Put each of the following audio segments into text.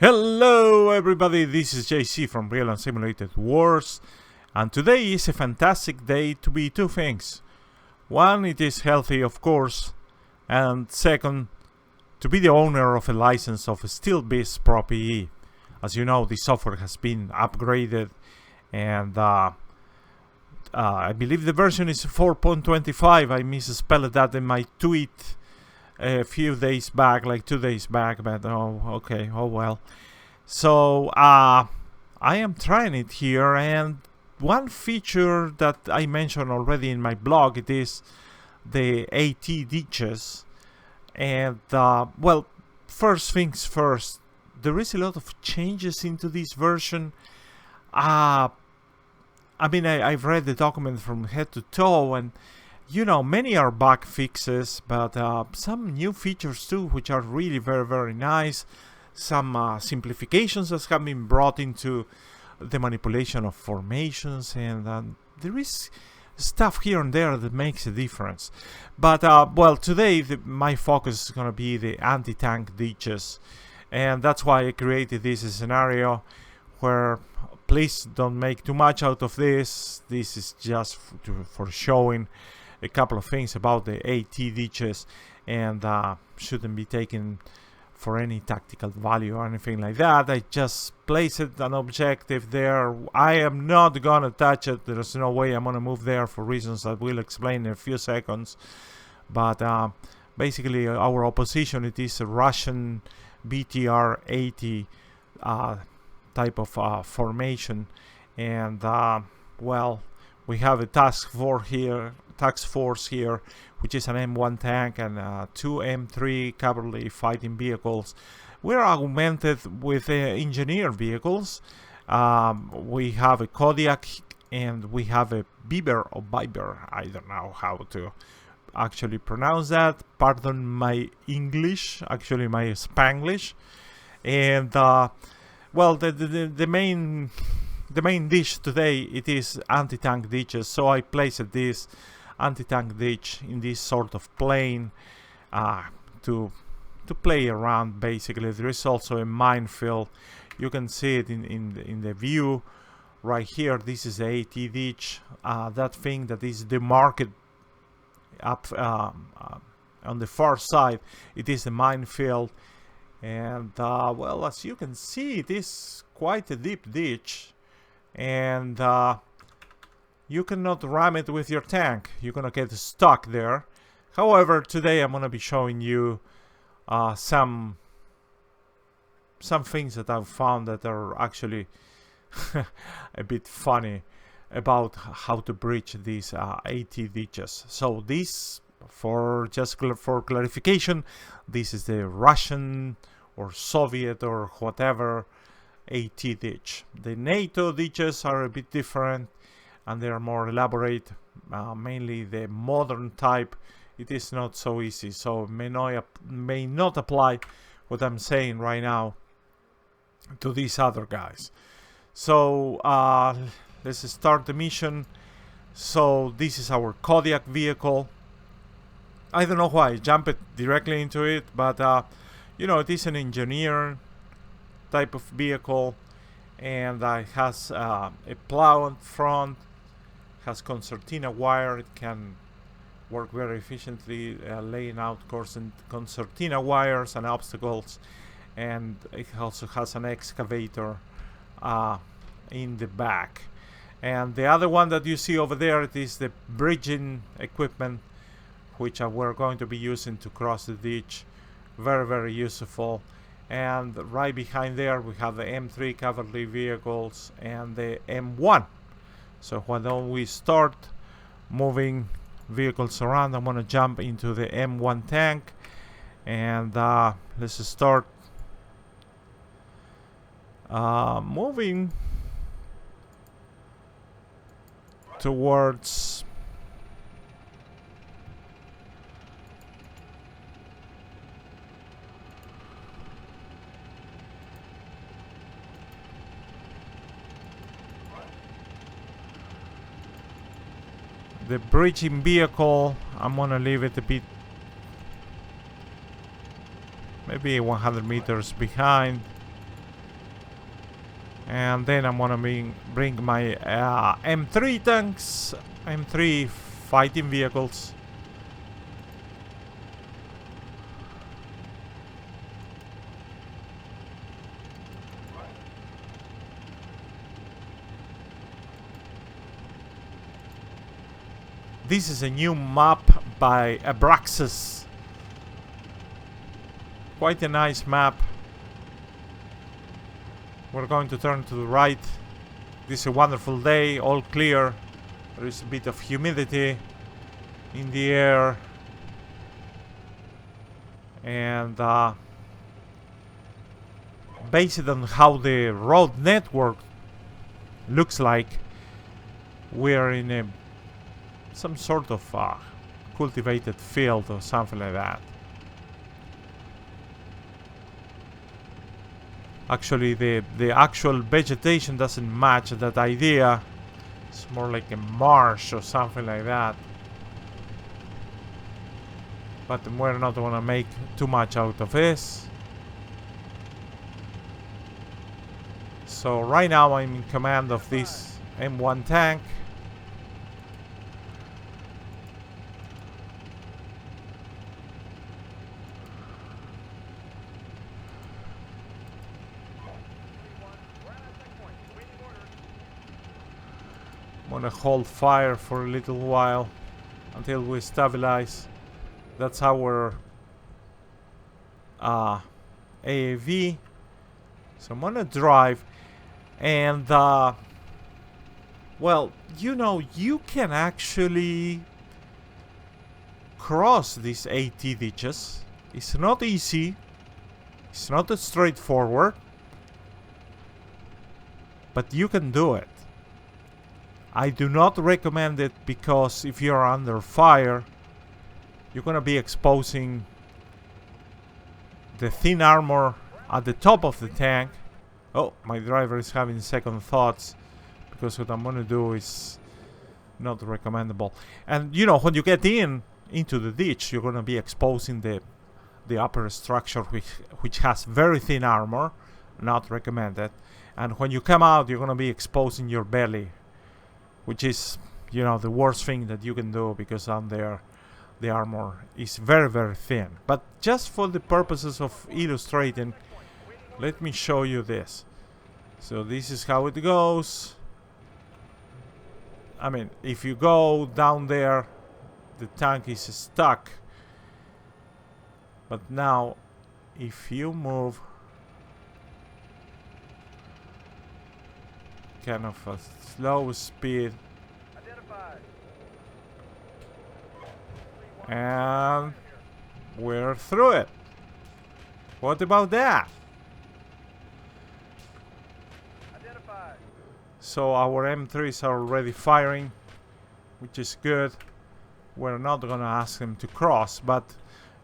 Hello everybody, this is JC from Real and Simulated Wars, and today is a fantastic day to be two things. One, it is healthy of course, and second, to be the owner of a license of SB ProPE. As you know, the software has been upgraded, and I believe the version is 4.25. I misspelled that in my tweet a few days back, like 2 days back, but oh well. So I am trying it here, and one feature that I mentioned already in my blog, it is the AT ditches. And well, first things first, there is a lot of changes into this version. I mean, I've read the document from head to toe, and you know, many are bug fixes, but some new features too, which are really very nice. Some simplifications that have been brought into the manipulation of formations, and there is stuff here and there that makes a difference. But well, today my focus is going to be the anti-tank ditches, and that's why I created this scenario where, please don't make too much out of this. This is just for showing a couple of things about the AT ditches, and shouldn't be taken for any tactical value or anything like that. I just placed an objective there. I am not gonna touch it. There's no way I'm gonna move there for reasons that we'll explain in a few seconds. But basically our opposition, it is a Russian BTR-80 type of formation, and well, we have a task force here, which is an M1 tank and 2 M3 cavalry fighting vehicles. We're augmented with engineered vehicles. We have a Kodiak and we have a Beaver or Biber. I don't know how to actually pronounce that. Pardon my English, actually my Spanglish. And well, the main dish today, it is anti-tank ditches. So I placed this anti-tank ditch in this sort of plane to play around. Basically, there is also a minefield. You can see it in the view right here. This is the AT ditch. That thing that is demarked up on the far side, it is a minefield. And well, as you can see, it is quite a deep ditch, and you cannot ram it with your tank. You're gonna get stuck there. However, today I'm gonna be showing you some things that I've found that are actually a bit funny about how to breach these AT ditches. So this, for clarification, this is the Russian or Soviet or whatever AT ditch. The NATO ditches are a bit different, and they are more elaborate. Mainly the modern type, it is not so easy, so may not apply what I'm saying right now to these other guys. So let's start the mission. So this is our Kodiak vehicle. I don't know why I jumped directly into it, but you know, it is an engineer type of vehicle, and it has a plow in front, has concertina wire. It can work very efficiently laying out concertina wires and obstacles, and it also has an excavator in the back. And the other one that you see over there, it is the bridging equipment, which we're going to be using to cross the ditch. Very useful. And right behind there we have the M3 cavalry vehicles and the M1. So why don't we start moving vehicles around? I'm gonna jump into the M1 tank, and let's start moving towards the bridging vehicle. I'm gonna leave it a bit, maybe 100 meters behind. And then I'm gonna bring my M3 tanks, M3 fighting vehicles. This is a new map by Abraxas. Quite a nice map. We're going to turn to the right. This is a wonderful day, all clear. There is a bit of humidity in the air. And based on how the road network looks like, we're in some sort of cultivated field or something like that. Actually, the actual vegetation doesn't match that idea. It's more like a marsh or something like that. But we're not gonna make too much out of this. So right now I'm in command of this M1 tank. I'm gonna hold fire for a little while until we stabilize. That's our AAV. So I'm gonna drive, and well, you know, you can actually cross these AT ditches. It's not easy. It's not straightforward, but you can do it. I do not recommend it because if you're under fire, you're gonna be exposing the thin armor at the top of the tank. Oh, my driver is having second thoughts because what I'm gonna do is not recommendable. And you know, when you get into the ditch, you're gonna be exposing the upper structure, which has very thin armor, not recommended. And when you come out, you're gonna be exposing your belly, which is, you know, the worst thing that you can do, because down there the armor is very, very thin. But just for the purposes of illustrating, let me show you this. So this is how it goes. I mean, if you go down there, the tank is stuck. But now, if you move kind of a slow speed, and we're through it. What about that? So our M3s are already firing, which is good. We're not gonna ask them to cross, but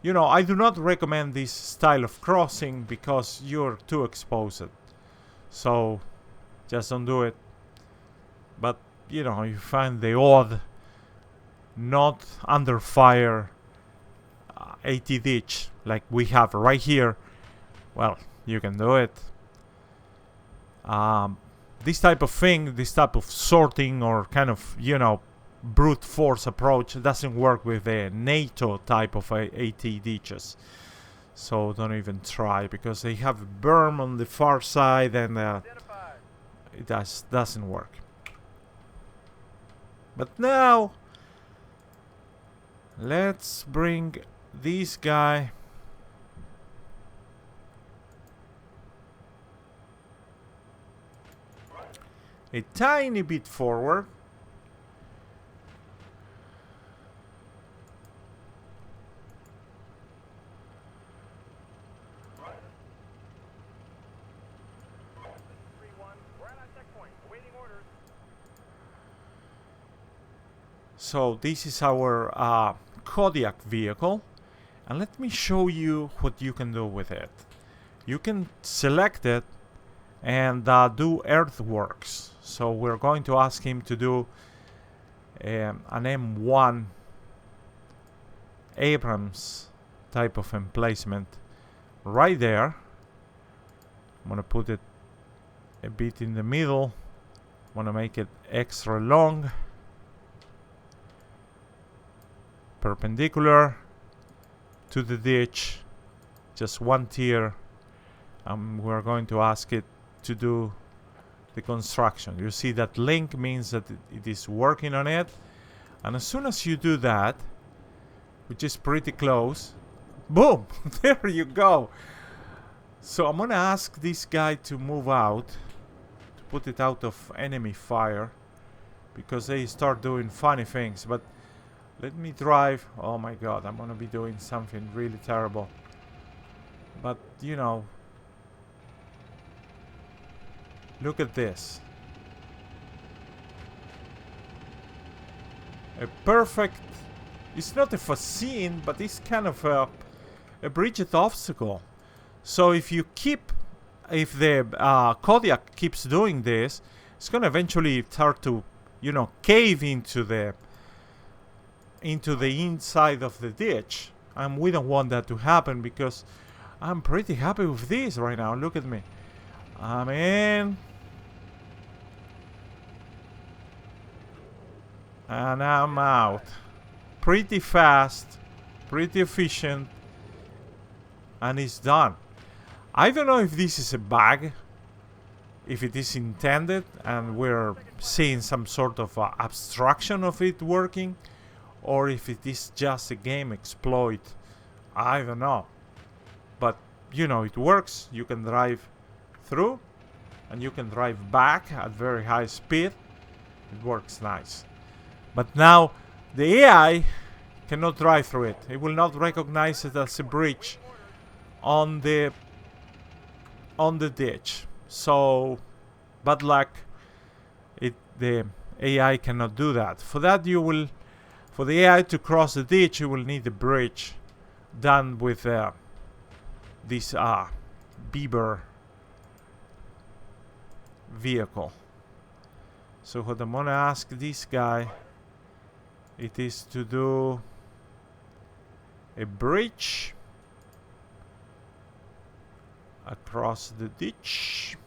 you know, I do not recommend this style of crossing because you're too exposed. So just don't do it. But you know, you find the odd not under fire AT ditch like we have right here, well, you can do it. This type of thing, this type of sorting or kind of, you know, brute force approach doesn't work with the NATO type of AT ditches. So don't even try, because they have a berm on the far side, and it doesn't work. But now let's bring this guy a tiny bit forward. So this is our Kodiak vehicle, and let me show you what you can do with it. You can select it and do earthworks. So we're going to ask him to do an M1 Abrams type of emplacement right there. I'm gonna put it a bit in the middle. Want to make it extra long. Perpendicular to the ditch. Just one tier. We're going to ask it to do the construction. You see that link means that it is working on it. And as soon as you do that, which is pretty close, boom, there you go. So I'm gonna ask this guy to move out, to put it out of enemy fire, because they start doing funny things. But let me drive. Oh my god, I'm gonna be doing something really terrible. But you know, look at this. A perfect, it's not a facade, but it's kind of a bridged obstacle. So if you keep, if the Kodiak keeps doing this, it's gonna eventually start to, you know, cave into the inside of the ditch. And we don't want that to happen, because I'm pretty happy with this right now. Look at me. I'm in. And I'm out. Pretty fast, pretty efficient, and it's done. I don't know if this is a bug, if it is intended and we're seeing some sort of abstraction of it working, or if it is just a game exploit. I don't know. But you know, it works. You can drive through and you can drive back at very high speed. It works nice. But now the AI cannot drive through it. It will not recognize it as a bridge on the ditch. So bad luck. The AI cannot do that. For that, for the AI to cross the ditch, you will need a bridge done with this Beaver vehicle. So what I'm gonna ask this guy, it is to do a bridge across the ditch.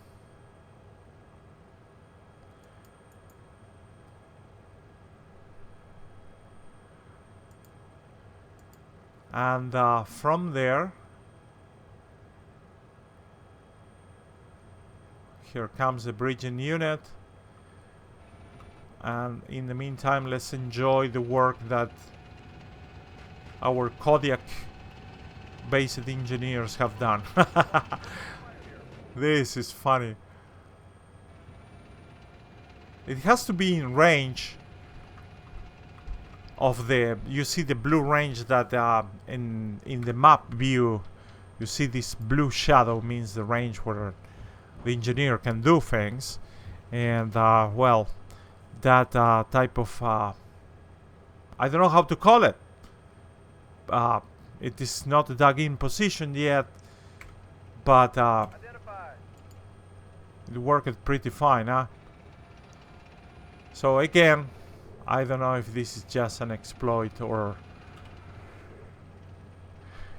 And from there, here comes the bridging unit. And in the meantime, let's enjoy the work that our Kodiak based engineers have done. This is funny. It has to be in range of the, you see the blue range that in the map view, you see this blue shadow means the range where the engineer can do things. And well, that type of I don't know how to call it. It is not dug in position yet, but it worked pretty fine, huh? So again, I don't know if this is just an exploit or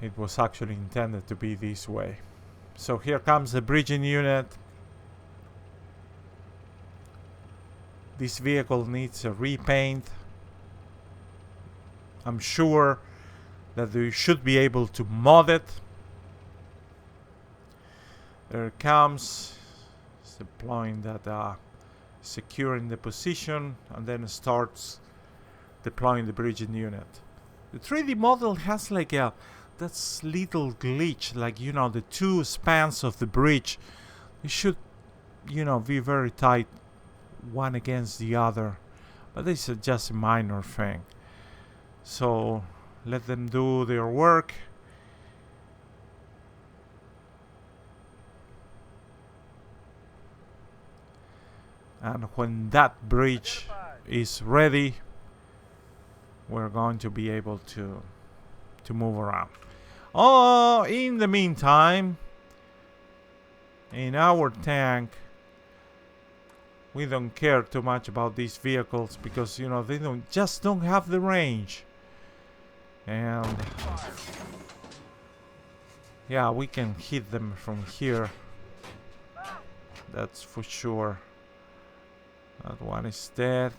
it was actually intended to be this way. So here comes the bridging unit. This vehicle needs a repaint. I'm sure that we should be able to mod it. There it comes. It's deploying that, securing the position, and then starts deploying the bridging unit. The 3D model has like a that little glitch, like, you know, the two spans of the bridge. It should, you know, be very tight, one against the other, but this is just a minor thing. So let them do their work. And when that bridge is ready, we're going to be able to move around. Oh, in the meantime, in our tank, we don't care too much about these vehicles because, you know, they just don't have the range. And yeah, we can hit them from here. That's for sure. That one is dead.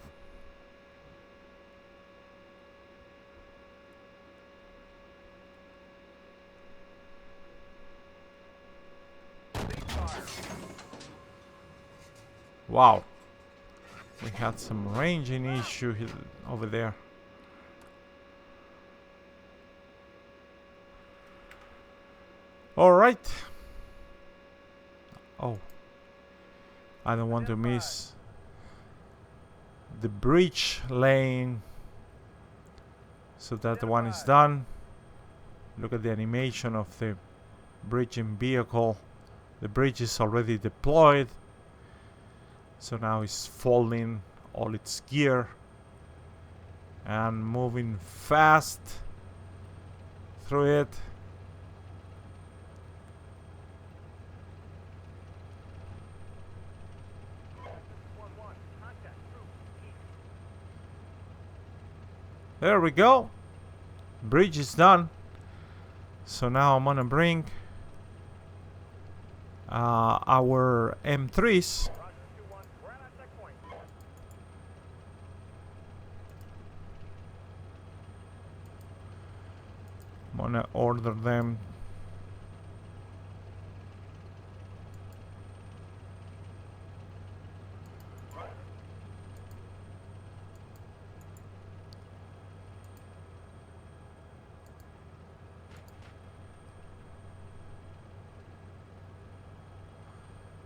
Wow. We had some ranging issue over there. Alright. Oh. I don't want to miss the bridge lane. So that one is done. Look at the animation of the bridging vehicle. The bridge is already deployed. So now it's folding all its gear and moving fast through it. There we go. Bridge is done. So now I'm gonna bring our M3s. I'm gonna order them.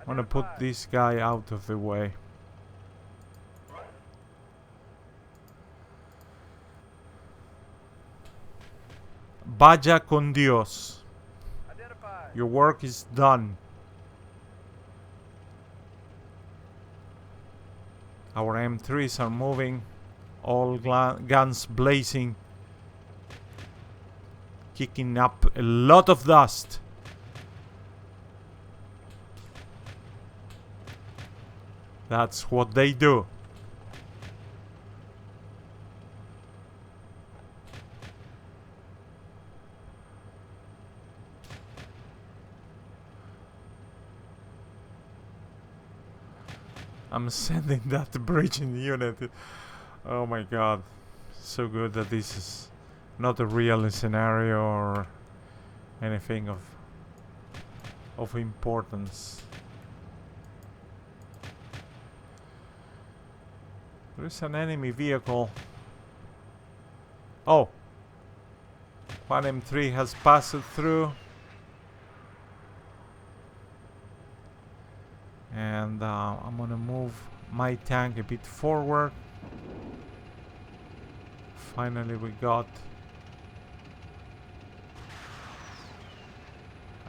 I'm gonna put this guy out of the way. Vaya con Dios. Your work is done. Our M3s are moving, all guns blazing, kicking up a lot of dust. That's what they do. I'm sending that bridging unit. Oh my god. So good that this is not a real scenario or anything of importance. There is an enemy vehicle. Oh. One M3 has passed through. And I'm gonna move my tank a bit forward. Finally we got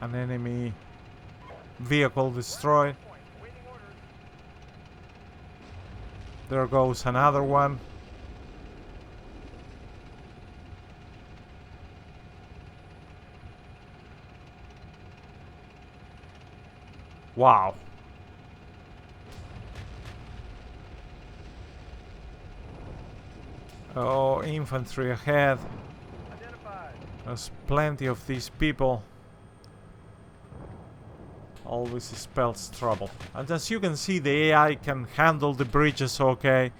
an enemy vehicle destroyed. There goes another one. Wow. Oh, infantry ahead. There's plenty of these people. Always spells trouble. And as you can see, the AI can handle the bridges okay,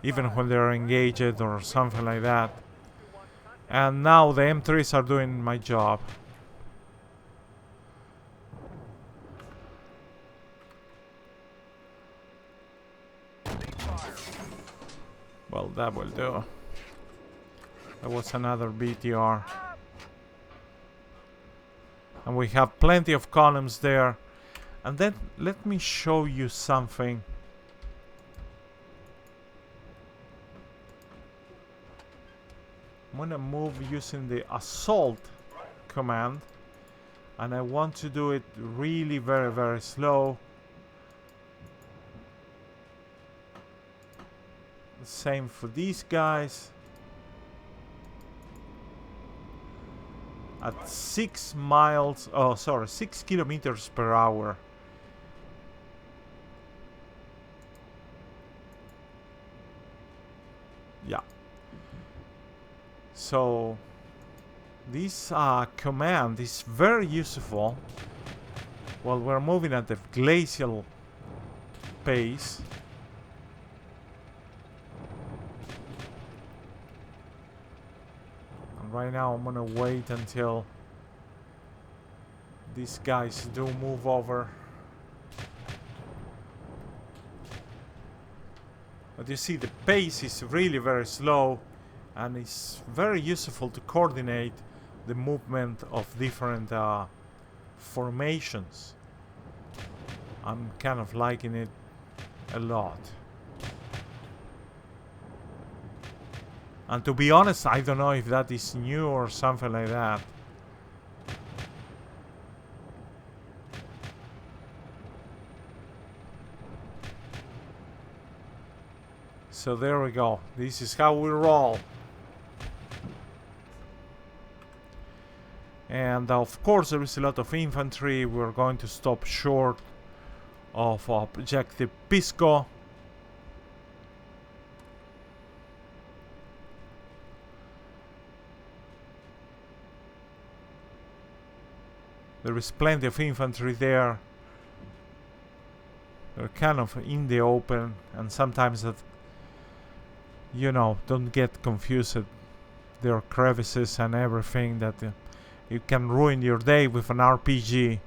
even when they're engaged or something like that. And now the M3s are doing my job. Well, that will do. There was another BTR. And we have plenty of columns there. And then let me show you something. I'm gonna move using the assault command. And I want to do it really very slow. Same for these guys. At 6 miles, oh sorry, 6 kilometers per hour. Yeah. So this command is very useful while we're moving at the glacial pace. And right now I'm gonna wait until these guys do move over. But you see, the pace is really very slow, and it's very useful to coordinate the movement of different formations. I'm kind of liking it a lot. And to be honest, I don't know if that is new or something like that. So there we go. This is how we roll. And of course there is a lot of infantry. We're going to stop short of objective Pisco. There is plenty of infantry there. They're kind of in the open, and sometimes that, you know, don't get confused. There are crevices and everything that you can ruin your day with an RPG.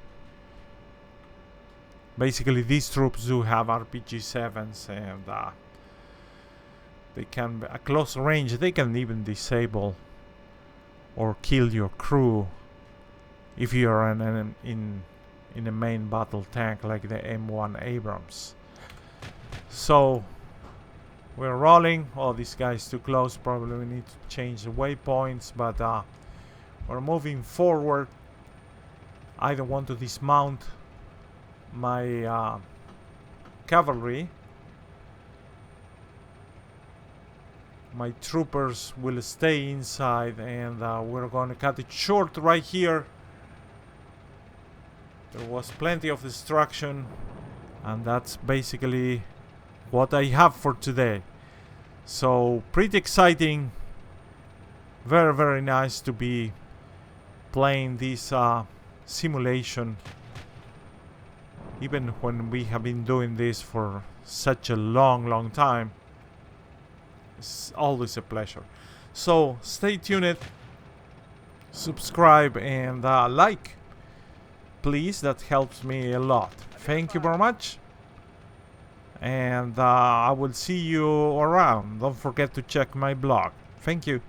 Basically, these troops do have RPG-7s, and they can, at close range, they can even disable or kill your crew if you're in a main battle tank like the M1 Abrams. So we're rolling. Oh, this guy's too close. Probably we need to change the waypoints, but we're moving forward. I don't want to dismount my cavalry. My troopers will stay inside, and we're going to cut it short right here. There was plenty of destruction, and that's basically what I have for today. So pretty exciting. Very, very nice to be playing this simulation, even when we have been doing this for such a long time. It's always a pleasure. So stay tuned, subscribe, and like, please. That helps me a lot. Thank you very much, and I will see you around. Don't forget to check my blog. Thank you.